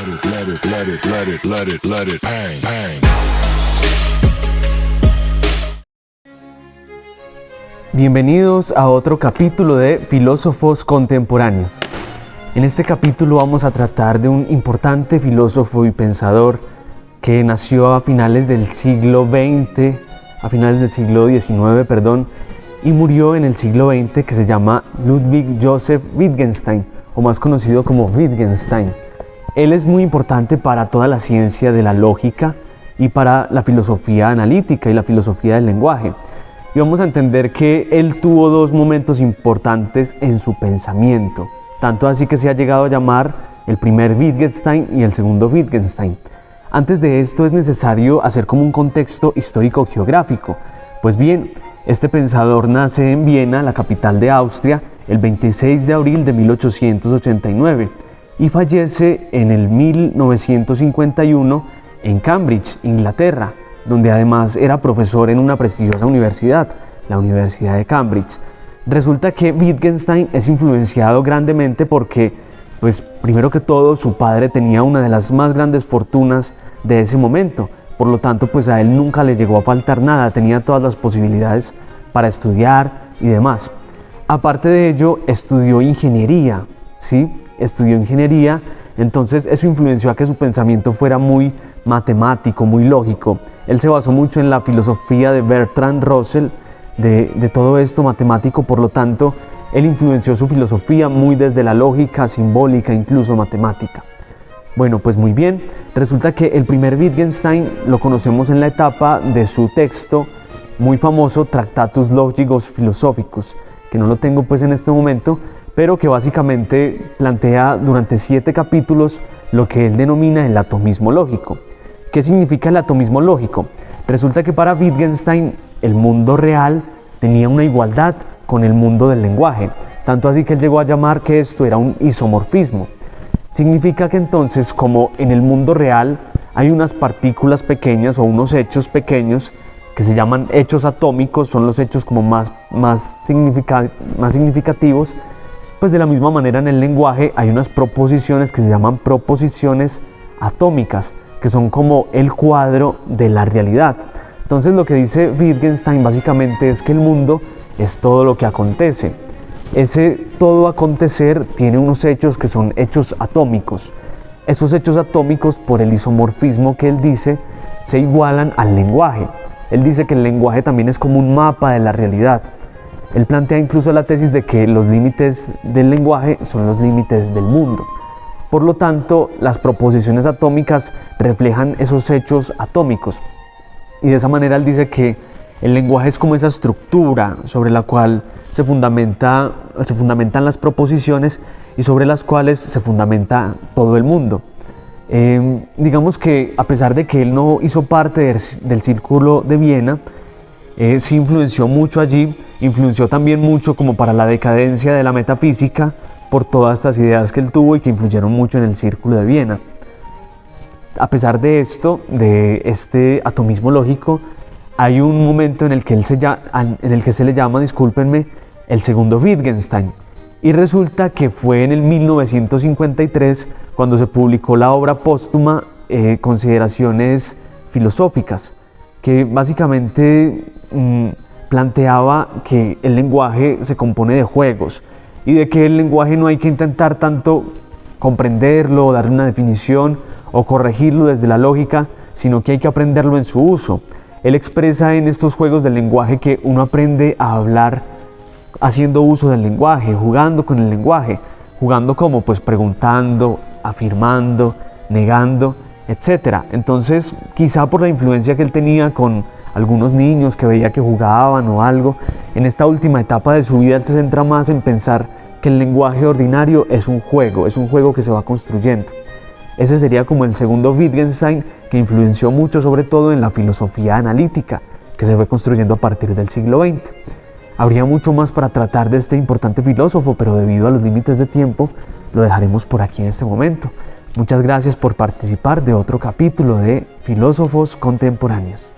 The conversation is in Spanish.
let it bang, bang. Bienvenidos a otro capítulo de Filósofos Contemporáneos. En este capítulo vamos a tratar de un importante filósofo y pensador que nació a finales del siglo XIX, y murió en el siglo XX, que se llama Ludwig Joseph Wittgenstein, o más conocido como Wittgenstein. Él es muy importante para toda la ciencia de la lógica y para la filosofía analítica y la filosofía del lenguaje. Y vamos a entender que él tuvo dos momentos importantes en su pensamiento, tanto así que se ha llegado a llamar el primer Wittgenstein y el segundo Wittgenstein. Antes de esto es necesario hacer como un contexto histórico-geográfico. Pues bien, este pensador nace en Viena, la capital de Austria, el 26 de abril de 1889 y fallece en el 1951 en Cambridge, Inglaterra, donde además era profesor en una prestigiosa universidad, la Universidad de Cambridge. Resulta que Wittgenstein es influenciado grandemente porque, pues primero que todo, su padre tenía una de las más grandes fortunas de ese momento. Por lo tanto, pues a él nunca le llegó a faltar nada, tenía todas las posibilidades para estudiar y demás. Aparte de ello, estudió ingeniería, ¿sí? Estudió ingeniería, entonces eso influenció a que su pensamiento fuera muy matemático, muy lógico. Él se basó mucho en la filosofía de Bertrand Russell, de todo esto matemático, por lo tanto, él influenció su filosofía muy desde la lógica, simbólica, incluso matemática. Bueno, pues muy bien, resulta que el primer Wittgenstein lo conocemos en la etapa de su texto muy famoso, Tractatus Logicus Philosophicus, que no lo tengo pues en este momento, pero que básicamente plantea durante 7 capítulos lo que él denomina el atomismo lógico. ¿Qué significa el atomismo lógico? Resulta que para Wittgenstein el mundo real tenía una igualdad con el mundo del lenguaje, tanto así que él llegó a llamar que esto era un isomorfismo. Significa que entonces, como en el mundo real hay unas partículas pequeñas o unos hechos pequeños que se llaman hechos atómicos, son los hechos como más significativos, pues de la misma manera en el lenguaje hay unas proposiciones que se llaman proposiciones atómicas, que son como el cuadro de la realidad. Entonces lo que dice Wittgenstein básicamente es que el mundo es todo lo que acontece. Ese todo acontecer tiene unos hechos que son hechos atómicos. Esos hechos atómicos, por el isomorfismo que él dice, se igualan al lenguaje. Él dice que el lenguaje también es como un mapa de la realidad. Él plantea incluso la tesis de que los límites del lenguaje son los límites del mundo. Por lo tanto, las proposiciones atómicas reflejan esos hechos atómicos. Y de esa manera él dice que el lenguaje es como esa estructura sobre la cual se fundamentan las proposiciones y sobre las cuales se fundamenta todo el mundo. Digamos que a pesar de que él no hizo parte del Círculo de Viena, sí influenció mucho allí, influenció también mucho como para la decadencia de la metafísica por todas estas ideas que él tuvo y que influyeron mucho en el Círculo de Viena. A pesar de esto, de este atomismo lógico, hay un momento en el que se le llama, el segundo Wittgenstein. Y resulta que fue en el 1953 cuando se publicó la obra póstuma Consideraciones filosóficas, que básicamente planteaba que el lenguaje se compone de juegos y de que el lenguaje no hay que intentar tanto comprenderlo, darle una definición o corregirlo desde la lógica, sino que hay que aprenderlo en su uso. Él expresa en estos juegos del lenguaje que uno aprende a hablar haciendo uso del lenguaje, jugando con el lenguaje. ¿Jugando cómo? Pues preguntando, afirmando, negando, etc. Entonces, quizá por la influencia que él tenía con algunos niños que veía que jugaban o algo, en esta última etapa de su vida él se centra más en pensar que el lenguaje ordinario es un juego que se va construyendo. Ese sería como el segundo Wittgenstein, que influenció mucho sobre todo en la filosofía analítica que se fue construyendo a partir del siglo XX. Habría mucho más para tratar de este importante filósofo, pero debido a los límites de tiempo lo dejaremos por aquí en este momento. Muchas gracias por participar de otro capítulo de Filósofos Contemporáneos.